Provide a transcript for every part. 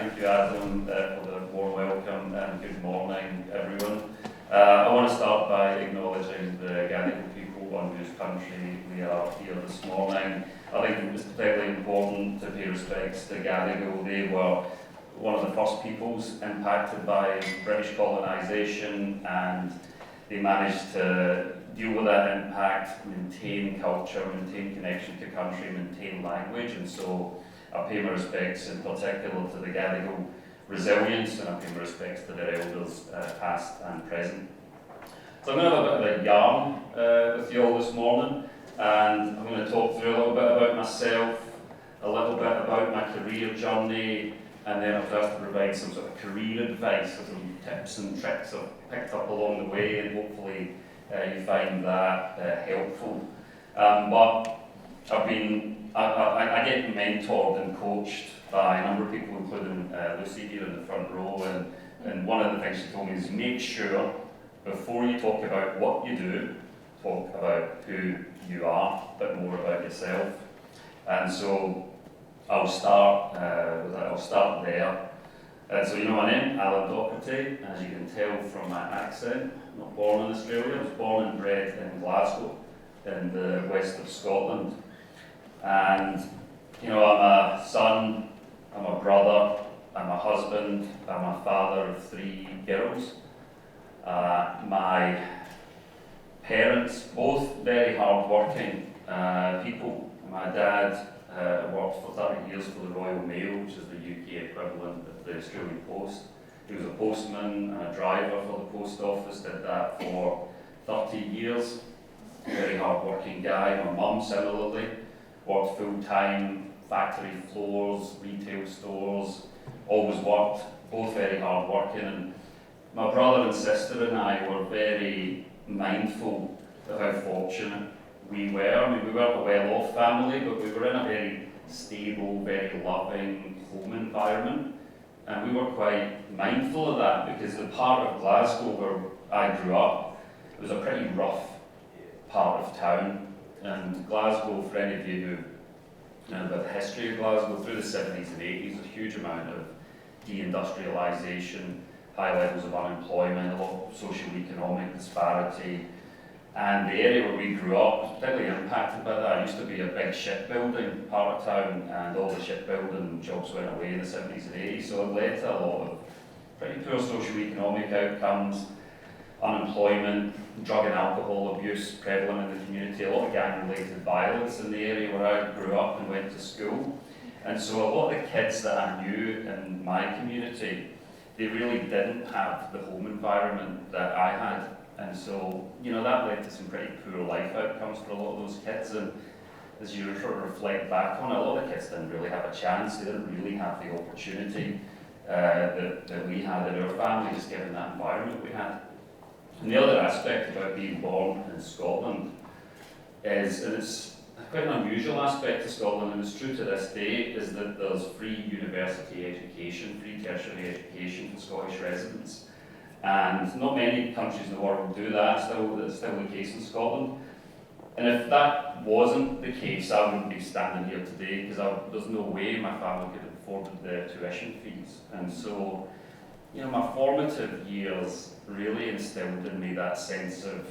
Thank you, Adam, for the warm welcome, and good morning, everyone. I want to start by acknowledging the Gadigal people on whose country we are here this morning. I think it was particularly important to pay respects to Gadigal. They were one of the first peoples impacted by British colonisation, and they managed to deal with that impact, maintain culture, maintain connection to country, maintain language, and so I pay my respects in particular to the Gadigal resilience, and I pay my respects to their elders, past and present. So I'm going to have a bit of a yarn with you all this morning, and I'm going to talk through a little bit about myself, a little bit about my career journey, and then I've asked to provide some sort of career advice, or some tips and tricks I've picked up along the way, and hopefully you find that helpful. But I get mentored and coached by a number of people, including Lucy here in the front row, and one of the things she told me is make sure before you talk about what you do, talk about who you are, a bit more about yourself. And so I'll start there. And so you know my name, Alan Docherty, as you can tell from my accent. I'm not born in Australia, I was born and bred in Glasgow, in the west of Scotland. And, you know, I'm a son, I'm a brother, I'm a husband, I'm a father of 3 girls. My parents, both very hard-working people. My dad worked for 30 years for the Royal Mail, which is the UK equivalent of the Australian Post. He was a postman and a driver for the post office, did that for 30 years. Very hard-working guy. My mum, similarly, worked full-time, factory floors, retail stores, always worked, both very hard-working. And my brother and sister and I were very mindful of how fortunate we were. I mean, we weren't a well-off family, but we were in a very stable, very loving home environment. And we were quite mindful of that because the part of Glasgow where I grew up, it was a pretty rough part of town. And Glasgow, for any of you who know about the history of Glasgow, through the 70s and 80s, a huge amount of deindustrialisation, high levels of unemployment, a lot of socio-economic disparity. And the area where we grew up was particularly impacted by that. It used to be a big shipbuilding part of town, and all the shipbuilding jobs went away in the 70s and 80s, so it led to a lot of pretty poor socio-economic outcomes, unemployment, drug and alcohol abuse prevalent in the community, a lot of gang-related violence in the area where I grew up and went to school. And so a lot of the kids that I knew in my community, they really didn't have the home environment that I had. And so, you know, that led to some pretty poor life outcomes for a lot of those kids. And as you sort of reflect back on it, a lot of the kids didn't really have a chance. They didn't really have the opportunity that we had in our family, just given that environment we had. And the other aspect about being born in Scotland is, and it's quite an unusual aspect of Scotland, and it's true to this day, is that there's free university education, free tertiary education for Scottish residents. And not many countries in the world do that. It's still the case in Scotland. And if that wasn't the case, I wouldn't be standing here today, because there's no way my family could have afforded the tuition fees. And so, you know, my formative years really instilled in me that sense of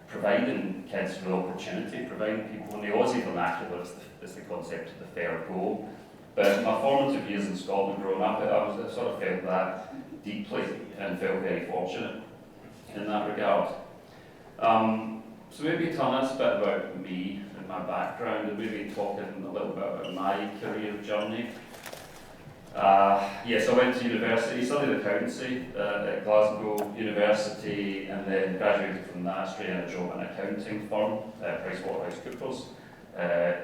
providing kids with opportunity, providing people, in the Aussie vernacular, it's the concept of the fair go. But my formative years in Scotland growing up, I sort of felt that deeply and felt very fortunate in that regard. So maybe that's a bit about me and my background, and maybe talking a little bit about my career journey. Yes, I went to university, studied accountancy at Glasgow University, and then graduated from that straight in a job in an accounting firm, PricewaterhouseCoopers,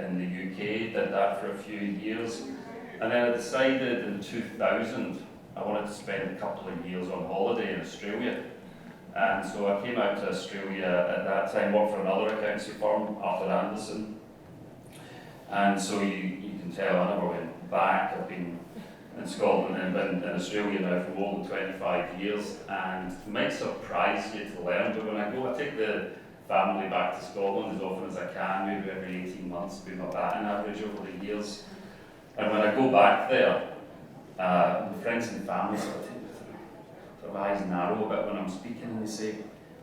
in the UK. Did that for a few years, and then I decided in 2000 I wanted to spend a couple of years on holiday in Australia. And so I came out to Australia at that time, worked for another accountancy firm, Andersen. And so you can tell I never went back. I've been in Scotland and been in Australia now for more than 25 years, and it might surprise you to learn, but when I go, I take the family back to Scotland as often as I can, maybe every 18 months, be my batting average over the years. And when I go back there, Friends and family sort of eyes narrow a bit when I'm speaking, and they say,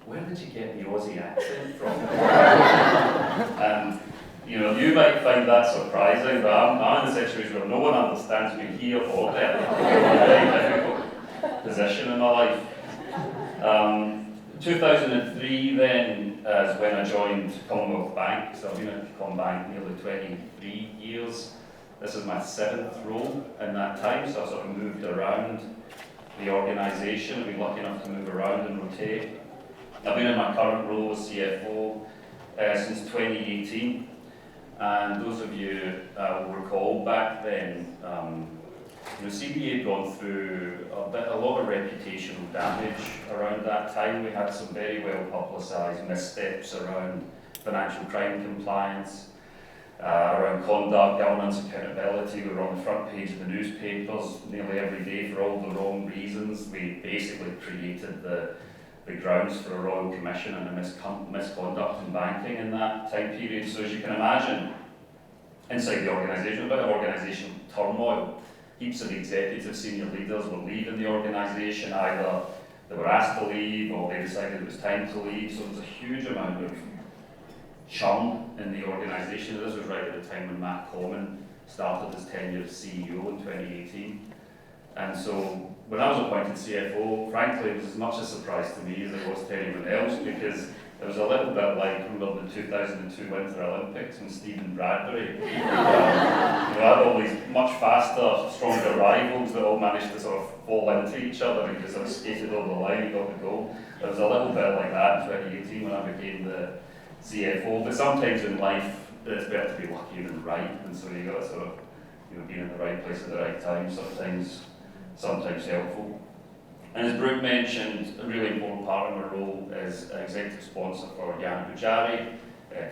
"Where did you get the Aussie accent from?" And you know, you might find that surprising, but I'm in a situation where no one understands me here or there. It's a very difficult position in my life. 2003 then is when I joined Commonwealth Bank, so I've been at Commonwealth Bank nearly 23 years. This is my 7th role in that time, so I've sort of moved around the organisation. I've been lucky enough to move around and rotate. I've been in my current role as CFO since 2018, and those of you will recall back then, CBA had gone through a lot of reputational damage around that time. We had some very well publicised missteps around financial crime compliance, around conduct, governance, accountability. We were on the front page of the newspapers nearly every day for all the wrong reasons. We basically created the grounds for a Royal Commission and a misconduct in banking in that time period. So as you can imagine, inside the organisation, a bit of organisational turmoil. Heaps of executives, senior leaders were leaving the organisation. Either they were asked to leave or they decided it was time to leave. So there was a huge amount of churn in the organisation. This was right at the time when Matt Common started his tenure as CEO in 2018. And so when I was appointed CFO, frankly, it was as much a surprise to me as it was to anyone else, because it was a little bit like, remember the 2002 Winter Olympics when Stephen Bradbury, had all these much faster, stronger rivals that all managed to sort of fall into each other and just sort of skated over the line and got the goal. It was a little bit like that in 2018 when I became the CFO, but sometimes in life it's better to be lucky than right, and so you got to sort of, being in the right place at the right time, sometimes helpful. And as Brooke mentioned, a really important part of my role is executive sponsor for Docherty,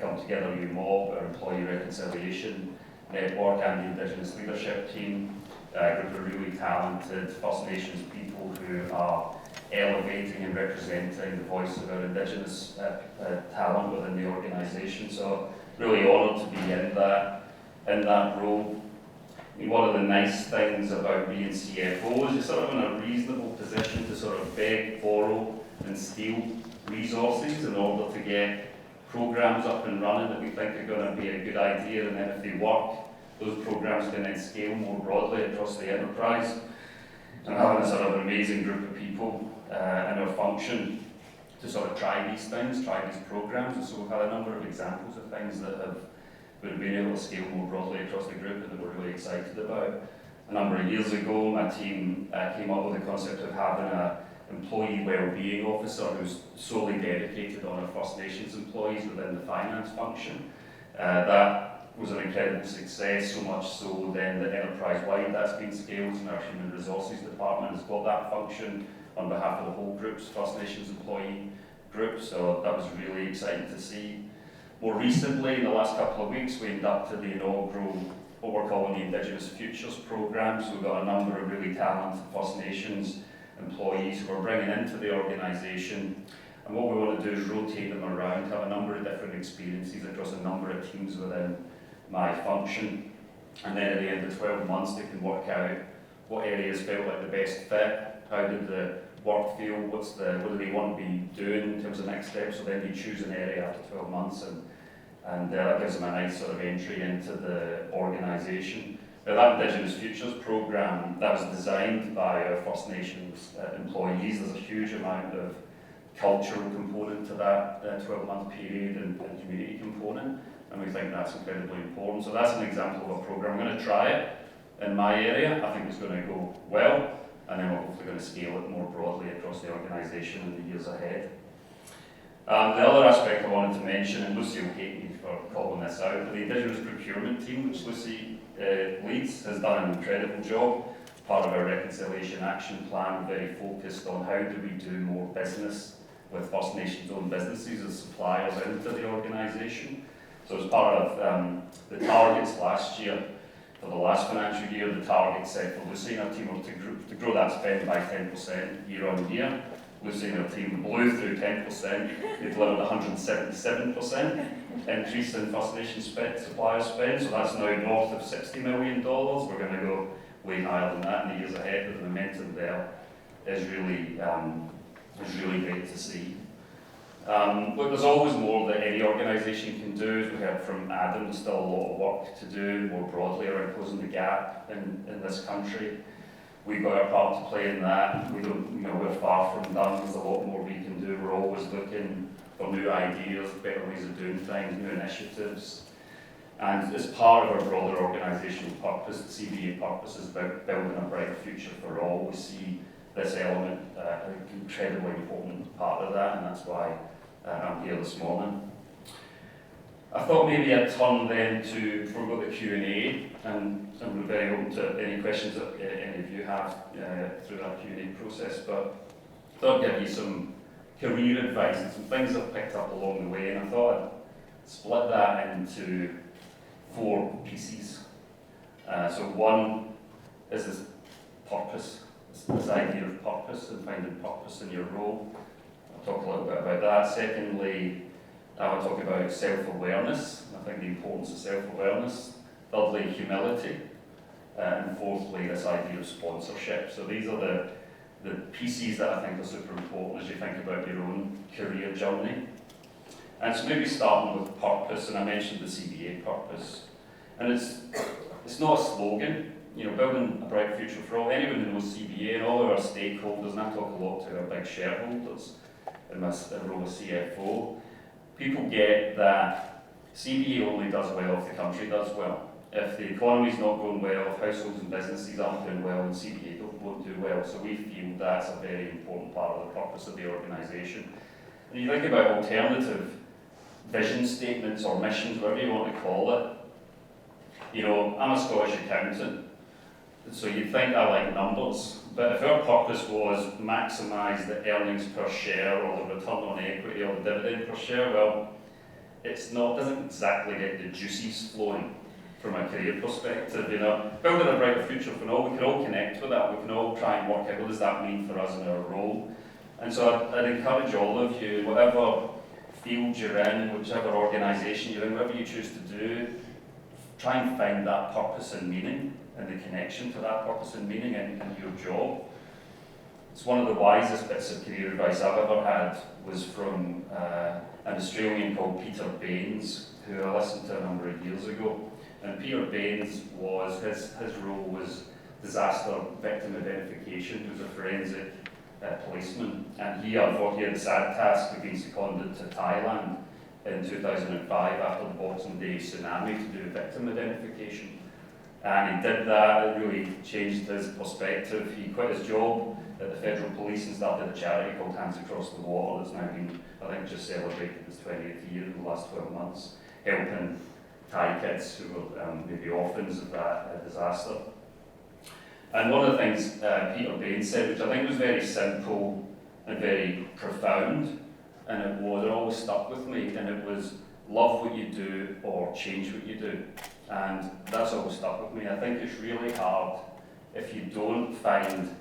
Come Together You Mob, our employee reconciliation network, and the Indigenous leadership team, a group of really talented First Nations people who are elevating and representing the voice of our Indigenous talent within the organisation. So really honoured to be in that role. One of the nice things about being CFO is you're sort of in a reasonable position to sort of beg, borrow and steal resources in order to get programmes up and running that we think are going to be a good idea, and then if they work, those programmes can then scale more broadly across the enterprise. And having a sort of amazing group of people in our function to sort of try these things, try these programmes. And so we've had a number of examples of things that we've been able to scale more broadly across the group and that we're really excited about. A number of years ago, my team came up with the concept of having an employee wellbeing officer who's solely dedicated on our First Nations employees within the finance function. That was an incredible success, so much so then that enterprise-wide that's been scaled, and our Human Resources Department has got that function on behalf of the whole group's First Nations employee group, so that was really exciting to see. More recently, in the last couple of weeks, we inducted the inaugural, what we're calling the Indigenous Futures Programme. So we've got a number of really talented First Nations employees who we're bringing into the organisation. And what we want to do is rotate them around, have a number of different experiences across a number of teams within my function. And then at the end of 12 months, they can work out what areas felt like the best fit, how did the work feel, what do they want to be doing in terms of next steps. So then they choose an area after 12 months, and that gives them a nice sort of entry into the organisation. Now that Indigenous Futures programme, that was designed by our First Nations employees. There's a huge amount of cultural component to that 12-month period and community component, and we think that's incredibly important. So that's an example of a programme. I'm going to try it in my area. I think it's going to go well, and then we're hopefully going to scale it more broadly across the organisation in the years ahead. The other aspect I wanted to mention, and Lucy will hate me for calling this out, but the Indigenous procurement team, which Lucy leads, has done an incredible job. Part of our reconciliation action plan, very focused on how do we do more business with First Nations owned businesses as suppliers into the organisation. So as part of the targets last year, for the last financial year, the target set for Lucy and her team was to grow that spend by 10% year on year. Lucy and her team blew through 10%. They delivered 177% increase in First Nations supplier spend, so that's now north of $60 million. We're going to go way higher than that in the years ahead, but the momentum there is really great to see. But there's always more that any organisation can do. As we heard from Adam, there's still a lot of work to do more broadly around closing the gap in this country. We've got our part to play in that. We're far from done. There's a lot more we can do. We're always looking for new ideas, better ways of doing things, new initiatives. And as part of our broader organisational purpose, the CBA purpose is about building a brighter future for all. We see this element an incredibly important part of that, and that's why I'm here this morning. I thought maybe I'd turn then to, before we go to Q&A, and I'm very open to any questions that any of you have through that Q&A process, but I thought I'd give you some career advice and some things I've picked up along the way, and I thought I'd split that into 4 pieces. So one is this purpose, this idea of purpose and finding purpose in your role. I'll talk a little bit about that. Secondly, I will talk about self-awareness. I think the importance of self-awareness. Thirdly, humility. And fourthly, this idea of sponsorship. So these are the pieces that I think are super important as you think about your own career journey. And so maybe starting with purpose, and I mentioned the CBA purpose. And it's not a slogan, building a bright future for all. Anyone who knows CBA and all of our stakeholders, and I talk a lot to our big shareholders in my role as CFO, people get that CBA only does well if the country does well. If the economy's not going well, if households and businesses aren't doing well, then CBA won't do well. So we feel that's a very important part of the purpose of the organisation. And you think about alternative vision statements or missions, whatever you want to call it. I'm a Scottish accountant, so you'd think I like numbers, but if our purpose was maximise the earnings per share or the return on equity or the dividend per share, well, doesn't exactly get the juices flowing from a career perspective. Building a brighter future for all, we can all connect with that. We can all try and work out what does that mean for us in our role. And so I'd encourage all of you, whatever field you're in, whichever organisation you're in, whatever you choose to do, try and find that purpose and meaning and the connection to that purpose and meaning in your job. It's one of the wisest bits of career advice I've ever had was from an Australian called Peter Baines, who I listened to a number of years ago. And Peter Baines his role was disaster victim identification. He was a forensic policeman, and he had the sad task of being seconded to Thailand in 2005 after the Boxing Day tsunami to do victim identification. And he did that, it really changed his perspective. He quit his job at the Federal Police and started a charity called Hands Across the Water that's now been, I think, just celebrated its 20th year in the last 12 months, helping Thai kids who were maybe orphans of that disaster. And one of the things Peter Baines said, which I think was very simple and very profound, and it always stuck with me, and it was love what you do or change what you do. And that's always stuck with me. I think it's really hard if you don't find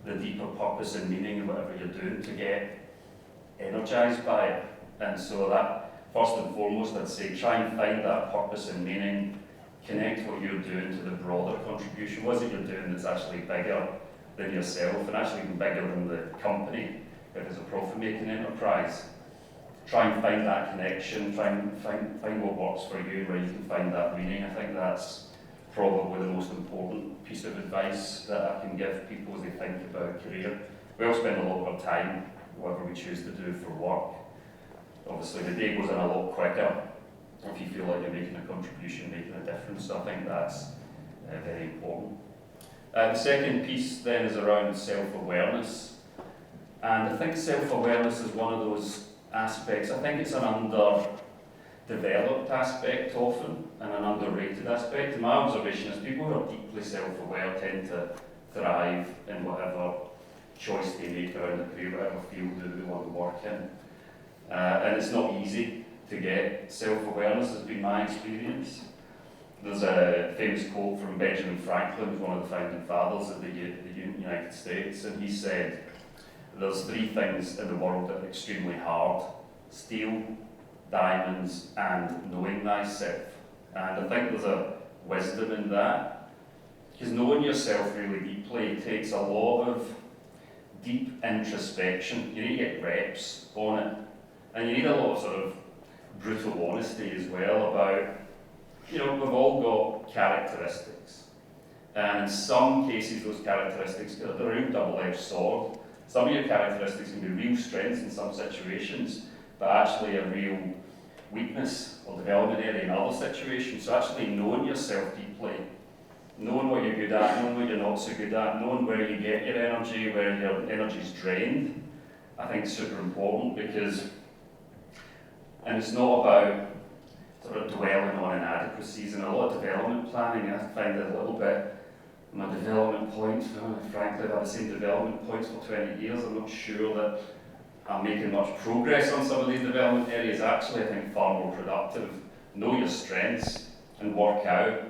the deeper purpose and meaning in whatever you're doing to get energised by it. And so that, first and foremost, I'd say try and find that purpose and meaning, connect what you're doing to the broader contribution. What is it you're doing that's actually bigger than yourself and actually even bigger than the company if it's a profit-making enterprise? Try and find that connection, try and find what works for you, where you can find that meaning. I think that's probably the most important piece of advice that I can give people as they think about career. We all spend a lot of our time, whatever we choose to do for work. Obviously the day goes in a lot quicker if you feel like you're making a contribution, making a difference. So I think that's very important. The second piece then is around self-awareness. And I think self-awareness is one of those aspects. I think it's an underdeveloped aspect often and an underrated aspect. And my observation is people who are deeply self-aware tend to thrive in whatever choice they make around the career, whatever field that they want to work in. And it's not easy to get self-awareness, has been my experience. There's a famous quote from Benjamin Franklin, who's one of the founding fathers of the United States, and he said, "There's 3 things in the world that are extremely hard: steel, diamonds, and knowing thyself." And I think there's a wisdom in that. Because knowing yourself really deeply takes a lot of deep introspection. You need to get reps on it. And you need a lot of sort of brutal honesty as well about, we've all got characteristics. And in some cases, those characteristics, they're a real double-edged sword. Some of your characteristics can be real strengths in some situations, but actually a real weakness or development area in other situations. So actually knowing yourself deeply, knowing what you're good at, knowing what you're not so good at, knowing where you get your energy, where your energy's drained, I think is super important and it's not about sort of dwelling on inadequacies. And a lot of development planning, I find it a little bit, my development points, frankly, I've had the same development points for 20 years. I'm not sure that I'm making much progress on some of these development areas. Actually, I think far more productive. Know your strengths and work out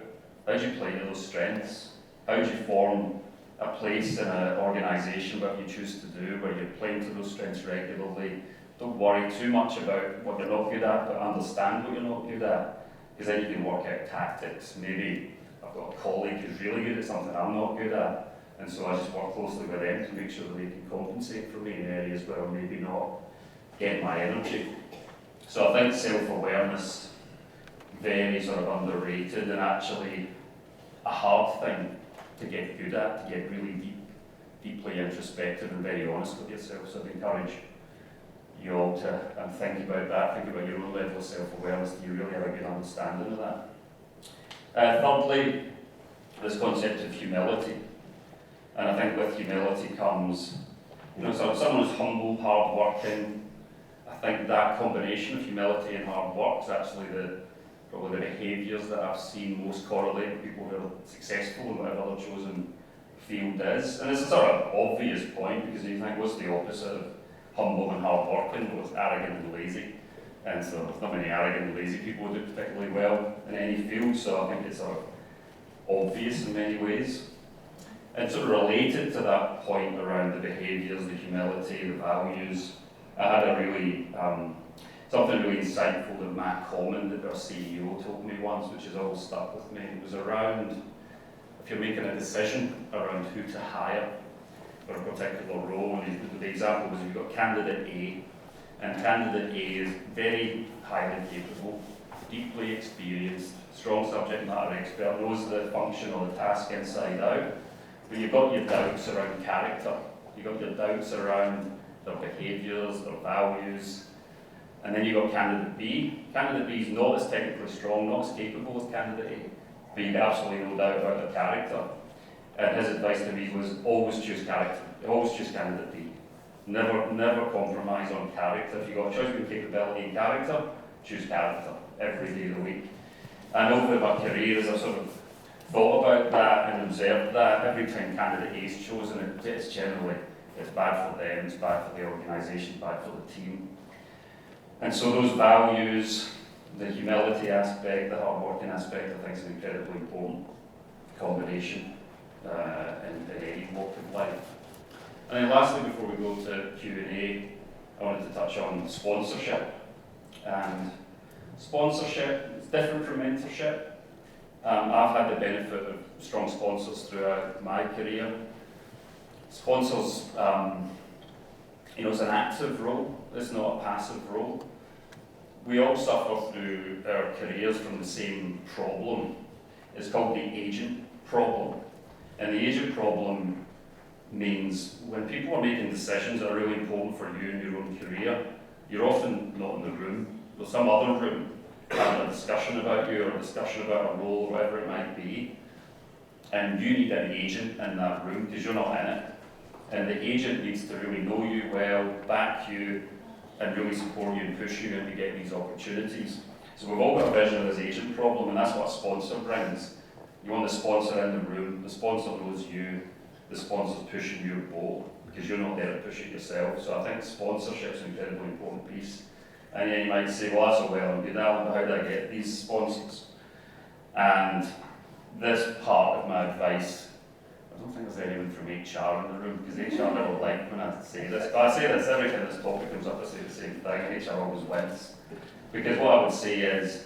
how do you play to those strengths? How do you form a place in an organisation, whatever you choose to do, where you're playing to those strengths regularly? Don't worry too much about what you're not good at, but understand what you're not good at, because then you can work out tactics. Maybe I've got a colleague who's really good at something I'm not good at, and so I just work closely with them to make sure that they can compensate for me in areas where I'm maybe not getting my energy. So I think self-awareness, very sort of underrated and actually a hard thing to get good at, to get really deeply introspective and very honest with yourself. So I'd encourage you all to think about that, think about your own level of self-awareness. Do you really have a good understanding of that? Thirdly, this concept of humility. And I think with humility comes, sort of someone who's humble, hard-working. I think that combination of humility and hard work is actually probably the behaviours that I've seen most correlate with people who are successful in whatever their chosen field is. And it's a sort of obvious point, because you think, what's the opposite of humble and hard-working? Well, it's arrogant and lazy. And so there's not many arrogant and lazy people who do particularly well in any field, so I think it's sort of obvious in many ways. And sort of related to that point around the behaviours, the humility, the values, I had a really, something really insightful that Matt Common, our CEO, told me once, which has always stuck with me. It was around, if you're making a decision around who to hire for a particular role, and the example was you've got candidate A, and candidate A is very highly capable, deeply experienced, strong subject matter expert, knows the function or the task inside out, but you've got your doubts around character, you've got your doubts around their behaviours, their values, and then you've got candidate B. Candidate B is not as technically strong, not as capable as candidate A, but you've absolutely no doubt about their character. And his advice to me was always choose character, always choose candidate B. Never compromise on character. If you've got a choice between capability and character, choose character every day of the week. And over my career, as I've sort of thought about that and observed that, every time candidate A is chosen, it's generally, it's bad for them, it's bad for the organisation, bad for the team. And so those values, the humility aspect, the hard-working aspect, I think is an incredibly important combination in any walk of life. And then lastly, before we go to Q&A, I wanted to touch on sponsorship. And sponsorship is different from mentorship. I've had the benefit of strong sponsors throughout my career. Sponsors, it's an active role, it's not a passive role. We all suffer through our careers from the same problem. It's called the agent problem. And the agent problem means when people are making decisions that are really important for you in your own career, you're often not in the room. There's some other room having a discussion about you or a discussion about a role or whatever it might be. And you need an agent in that room because you're not in it. And the agent needs to really know you well, back you, and really support you and push you into get these opportunities. So we've all got a vision of this agent problem, and that's what a sponsor brings. You want the sponsor in the room, the sponsor knows you, the sponsor's pushing your boat, because you're not there to push it yourself. So I think sponsorship's an incredibly important piece. And then you might say, well, that's all well and good, Alan, but how do I get these sponsors? And this part of my advice, I don't think there's anyone from HR in the room, because HR never like when I say this. But I say this every time this topic comes up, I say the same thing, and HR always wins. Because what I would say is,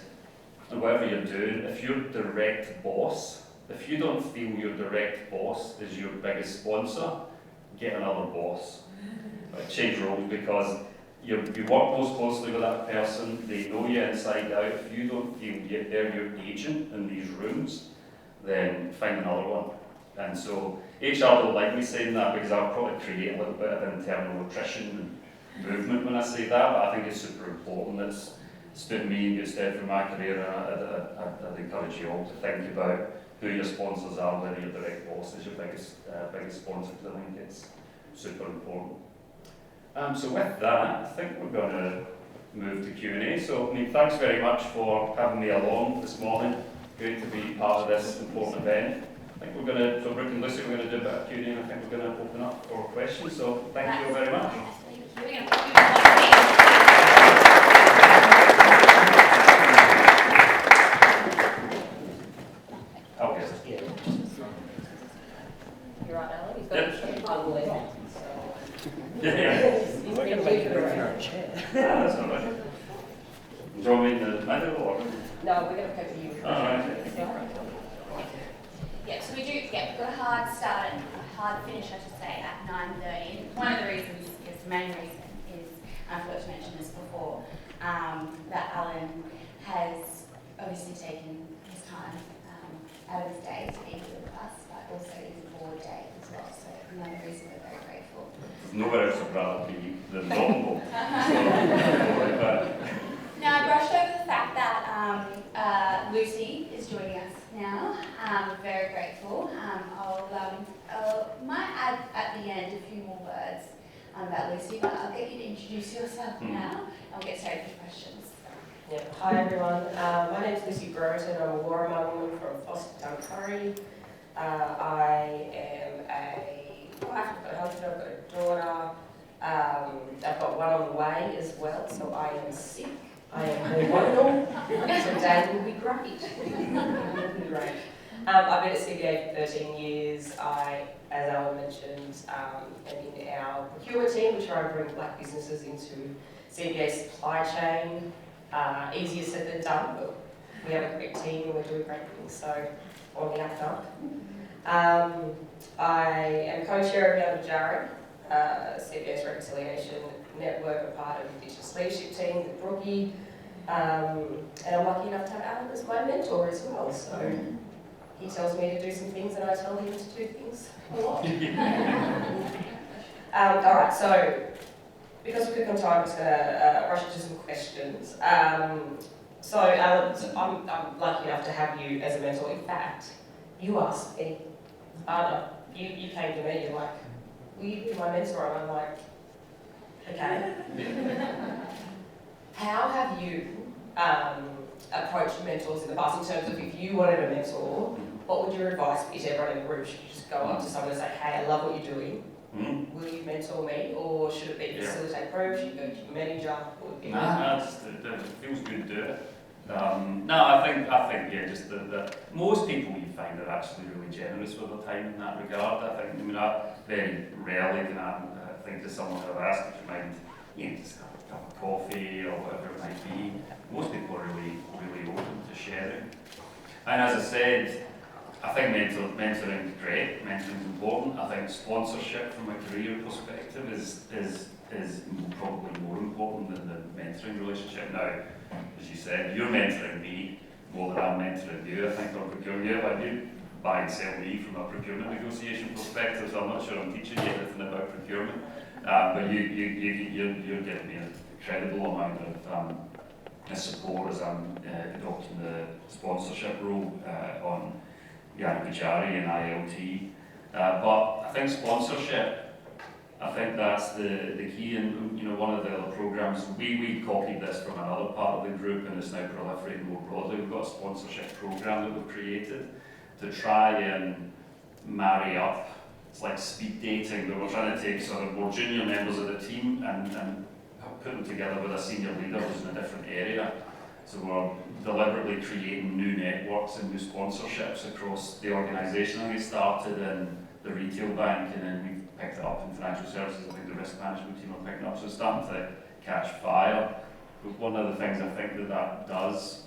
whatever you're doing, if your direct boss if you don't feel your direct boss is your biggest sponsor, get another boss. Change roles, because you work most closely with that person, they know you inside out. If you don't feel they're your agent in these rooms, then find another one. And so HR don't like me saying that, because I'll probably create a little bit of internal attrition and movement when I say that, but I think it's super important. It's stood me in good stead for my career, and I'd encourage you all to think about who your sponsors are, whether your direct boss is your biggest sponsor, because I think it's super important. So with that, I think we're going to move to Q&A. So, I mean, thanks very much for having me along this morning. Great to be part of this important event. I think we're going to, so Brooke and Lucy, we're going to do a bit of Q&A, and I think we're going to open up for questions. So, thank you very much. You're right, Alan. You've got to unbelievable. Yeah. We're going to make you in our chair. That's all right. Do you want me in the middle or? No, we're going to go to you. All right. Yeah, so we've got a hard start and a hard finish, I should say, at 9:30. And one of the reasons the main reason is, I forgot to mention this before, that Alan has obviously taken his time out of his day to be here with us, but also is a board day as well. So another reason we're very grateful. Nowhere else would rather be than Normal. Now, I brushed over the fact that Lucy is joining us now. I'm very grateful. Might add at the end a few more words about Lucy, but I'll get you to introduce yourself now, and we'll get straight to questions. Yeah. Hi everyone, my name is Lucy Brereton. I'm a Warramah woman from Foster-Tuncurry. I am a wife, I've got a husband, I've got a daughter. I've got one on the way as well, so I am sick. I am hormonal, so Dad will be great. Will be great. I've been at CBA for 13 years. I, as Alan mentioned, am in our procurement team, which try and bring black businesses into CBA supply chain. Easier said than done, but we have a great team and we're doing great things, so on the up and up. I am co-chair of Docherty, CBA's Reconciliation Network, a part of the Indigenous Leadership Team with Brookie, and I'm lucky enough to have Alan as my mentor as well, so he tells me to do some things and I tell him to do things a lot. Alright, so because we're quick on time, I'm just going to rush into some questions. So Alan, I'm lucky enough to have you as a mentor. In fact, you asked me, you came to me, you're like, will you be my mentor? And I'm like, okay. How have you approached mentors in the past in terms of if you wanted a mentor, what would your advice be to everyone in the group? Should you just go up to someone and say, hey, I love what you're doing, will you mentor me? Or should it be facilitate group? Should you go to your manager? What would be it feels good to do it. I think yeah, just the most people you find are actually really generous with their time in that regard. I very rarely can I think to someone I've asked, if you mind, just have a cup of coffee or whatever it might be. Most people are really open to sharing. And as I said, I think mentoring is great, mentoring is important. I think sponsorship from a career perspective is probably more important than the mentoring relationship. Now, as you said, you're mentoring me more than I'm mentoring you. I think on procurement, you buy and sell me from a procurement negotiation perspective, so I'm not sure I'm teaching you anything about procurement. But you're getting me an incredible amount of support as I'm adopting the sponsorship role on Docherty and ILT. But I think sponsorship, I think that's the key. And one of the other programs, we copied this from another part of the group, and it's now proliferating more broadly. We've got a sponsorship program that we've created to try and marry up. It's like speed dating, but we're trying to take sort of more junior members of the team and put them together with a senior leader who's in a different area. So we're deliberately creating new networks and new sponsorships across the organisation. I think it started in the retail bank, and then we've picked it up in financial services. I think the risk management team are picking it up, so it's starting to catch fire. But one of the things I think that does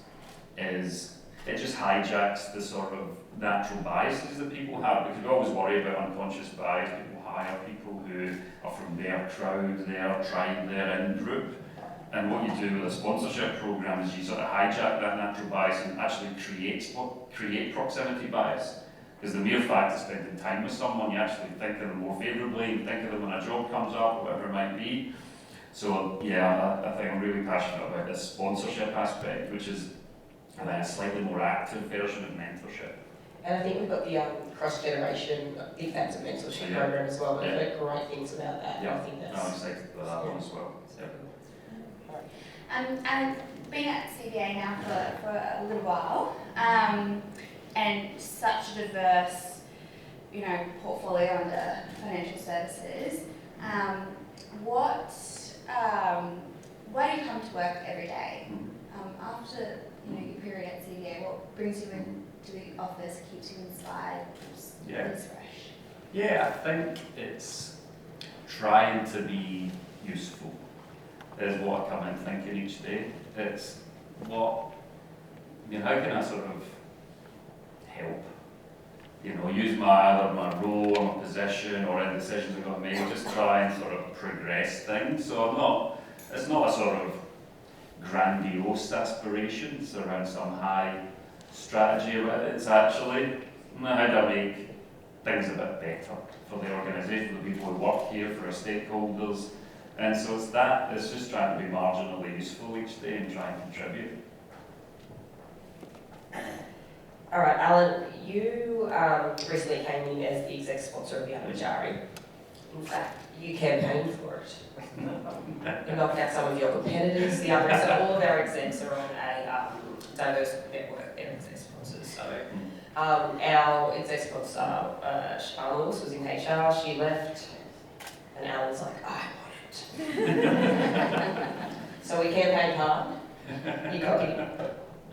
is it just hijacks the sort of natural biases that people have, because we always worry about unconscious bias. People hire people who are from their crowd, their tribe, their in-group. And what you do with a sponsorship program is you sort of hijack that natural bias and actually create proximity bias. Because the mere fact of spending time with someone, you actually think of them more favourably, and think of them when a job comes up, or whatever it might be. So yeah, I think I'm really passionate about this sponsorship aspect, which is a slightly more active version of mentorship. And I think we've got the cross-generation Big Fans of Mentorship program as well. We've heard great things about that. Yeah. I think that's... I'm excited about that one as well. And been at CBA now for a little while, and such a diverse, portfolio under financial services. Why do you come to work every day? After your period at CBA, what brings you into the office, keeps you inspired, keeps things fresh? Yeah, I think it's trying to be useful is what I come in thinking each day. It's how can I sort of help? Use either my role or my position or any decisions I'm going to make, just try and sort of progress things. So it's not a sort of grandiose aspirations around some high strategy about it. It's actually how do I make things a bit better for the organisation, for the people who work here, for our stakeholders. And so it's just trying to be marginally useful each day and try and contribute. All right, Alan, you recently came in as the exec sponsor of the Docherty. In fact, you campaigned for it. You knocked out some of your competitors, the others. So all of our execs are on a diverse network of exec sponsors. So our exec sponsor, Siobhan Lewis, was in HR. She left, and Alan's like, I want it. So we campaigned hard. You got in.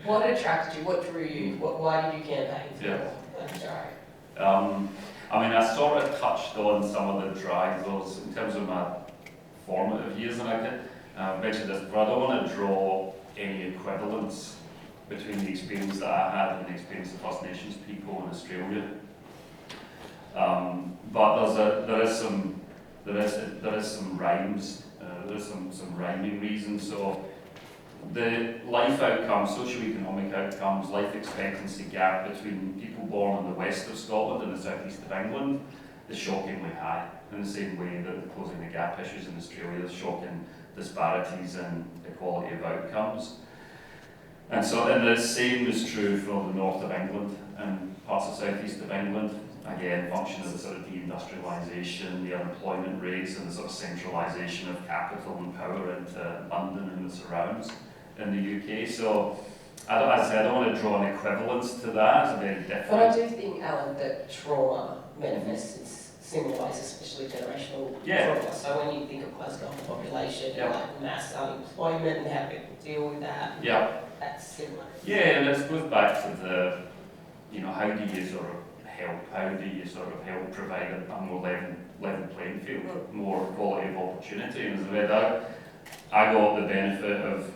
What attracted you? What drew you? Why did you campaign for Docherty? I sort of touched on some of the drivers in terms of my formative years, and I mentioned this, but I don't want to draw any equivalence between the experience that I had and the experience of First Nations people in Australia. But there is some rhymes. There is some rhyming reasons. So the life outcomes, socio-economic outcomes, life expectancy gap between people born in the west of Scotland and the southeast of England is shockingly high. In the same way that the closing the gap issues in Australia is shocking disparities in equality of outcomes. And the same is true for the north of England and parts of southeast of England. Again, function of the sort of deindustrialisation, the unemployment rates, and the sort of centralisation of capital and power into London and the surrounds in the UK. So, as I said, I don't want to draw an equivalence to that. It's very different. But I do think, Alan, that trauma manifests in similar ways, especially generational trauma. So when you think of Glasgow population, like mass unemployment and how people deal with that, that's similar. Yeah, and it goes back to the, how do you sort of help? How do you sort of help provide a more level playing field, more quality of opportunity? And as I read out, I got the benefit of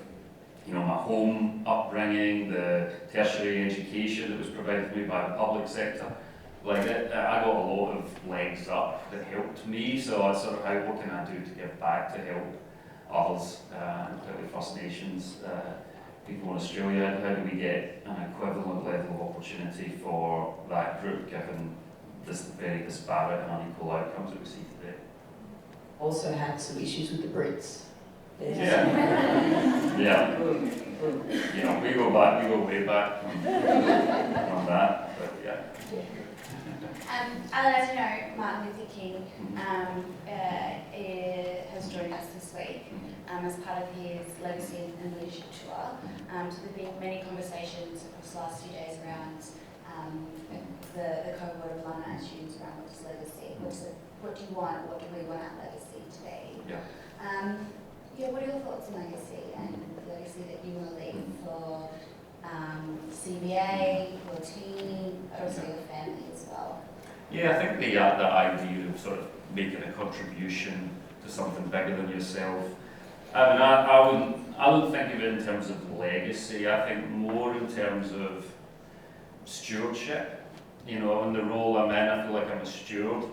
my home upbringing, the tertiary education that was provided to me by the public sector. I got a lot of legs up that helped me, so it's sort of what can I do to give back to help others, particularly First Nations, people in Australia. How do we get an equivalent level of opportunity for that group given this very disparate and unequal outcomes that we see today? Also had some issues with the Brits. Yeah, we go way back on that, but Alan, as you know, Martin Luther King has joined us this week as part of his legacy and leadership tour. So there have been many conversations across the last few days around the cohort of Alumni students around what is legacy, what do you want, what do we want our legacy to be? What are your thoughts on legacy and the legacy that you want to leave for CBA, your team, but also your family as well? Yeah, I think the idea of sort of making a contribution to something bigger than yourself. I wouldn't think of it in terms of legacy. I think more in terms of stewardship. you know, in the role I'm in, I feel like I'm a steward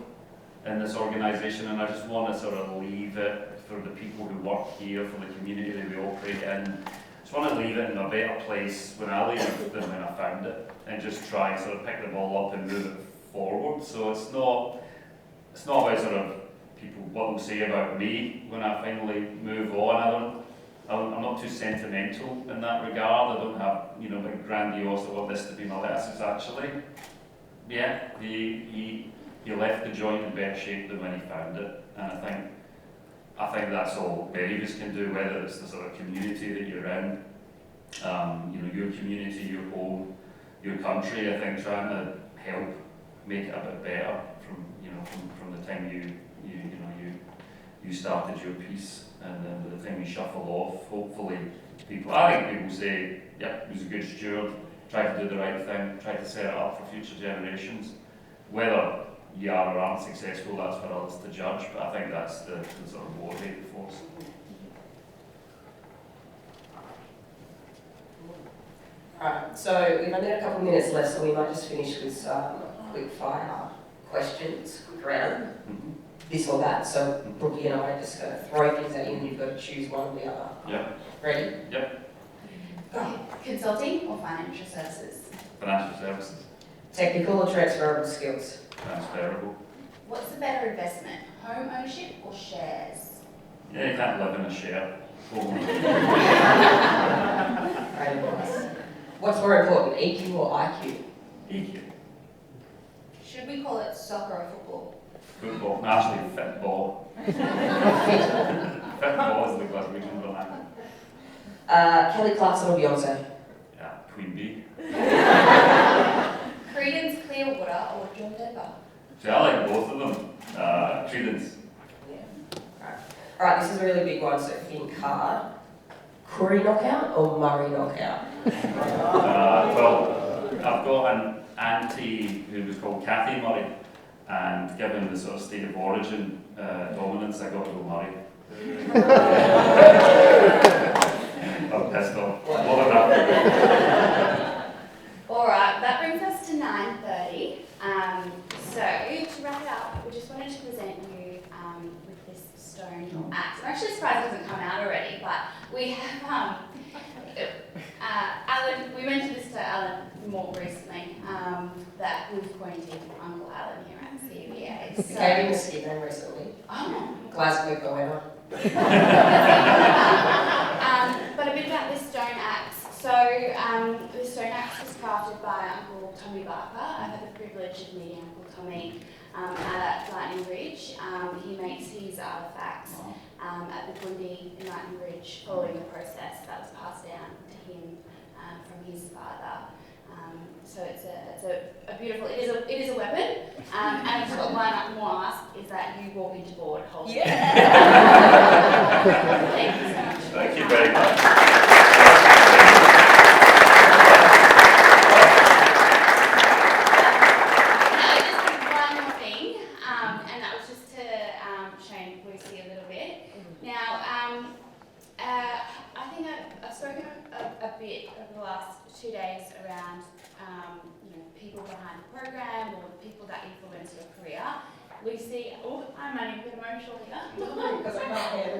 in this organisation, and I just want to sort of leave it for the people who work here, for the community that we operate in. I just want to leave it in a better place when I leave than when I found it, and just try and sort of pick the ball up and move it forward. So it's not about sort of people, what they'll say about me when I finally move on. I'm not too sentimental in that regard. I don't have, you know, like grandiose, I want this to be my legacy. It's actually, yeah, he left the joint in better shape than when he found it, and I think that's all any of us can do, whether it's the sort of community that you're in, you know, your community, your home, your country. I think trying to help make it a bit better from the time you started your piece, and then by the time you shuffle off, hopefully I think people say, yeah, he was a good steward, tried to do the right thing, tried to set it up for future generations. Whether you are or aren't successful, that's for others to judge, but I think that's the sort of motivating force. Right, so we've only got a couple of minutes left, so we might just finish with some quick fire questions, quick round. This or that. So Brookie and I are just going to throw things at you and you've got to choose one or the other. Yep. Ready? Yep. Go. Consulting or financial services? Financial services. Technical or transferable skills? Transferable. What's the better investment, home ownership or shares? Yeah, you can't live in a share. Great advice. What's more important, EQ or IQ? EQ. Should we call it soccer or football? Football. No, actually, football. Football is the Glaswegian vernacular. Kelly Clarkson or Beyonce? Yeah, Queen Bee. Credence Clearwater or John Denver? See, I like both of them. Credence. Yeah. Alright, this is a really big one, so think hard. Curry knockout or Murray knockout? Well, I've got an auntie who was called Kathy Murray, and given the sort of state of origin dominance, I got to go Murray. I'm pissed off. More than that. Alright, that brings us to 9:30. So, to wrap it up, we just wanted to present you with this stone axe. I'm actually surprised it hasn't come out already, but we have Alan, we mentioned this to Alan more recently, that we've appointed Uncle Alan here at CBA. We gave him a skin name recently. Oh. Glasgow Goanna. But a bit about this stone axe. So, this stone axe was crafted by Uncle Tommy Barker. I've had the privilege of meeting Uncle Tommy at Lightning Ridge. He makes his artefacts at the Bundy in Lightning Ridge following the process that was passed down to him from his father. So it's a beautiful, it is a weapon, and I've got one more ask, is that you walk into board holding it. Thank you so much. Thank you very much. One more thing, and that was just to shame Lucy a little bit. Now, I think I've spoken a bit over the last 2 days around people behind the program or people that influence your career. Lucy, I'm running a bit emotional here. Because I can't handle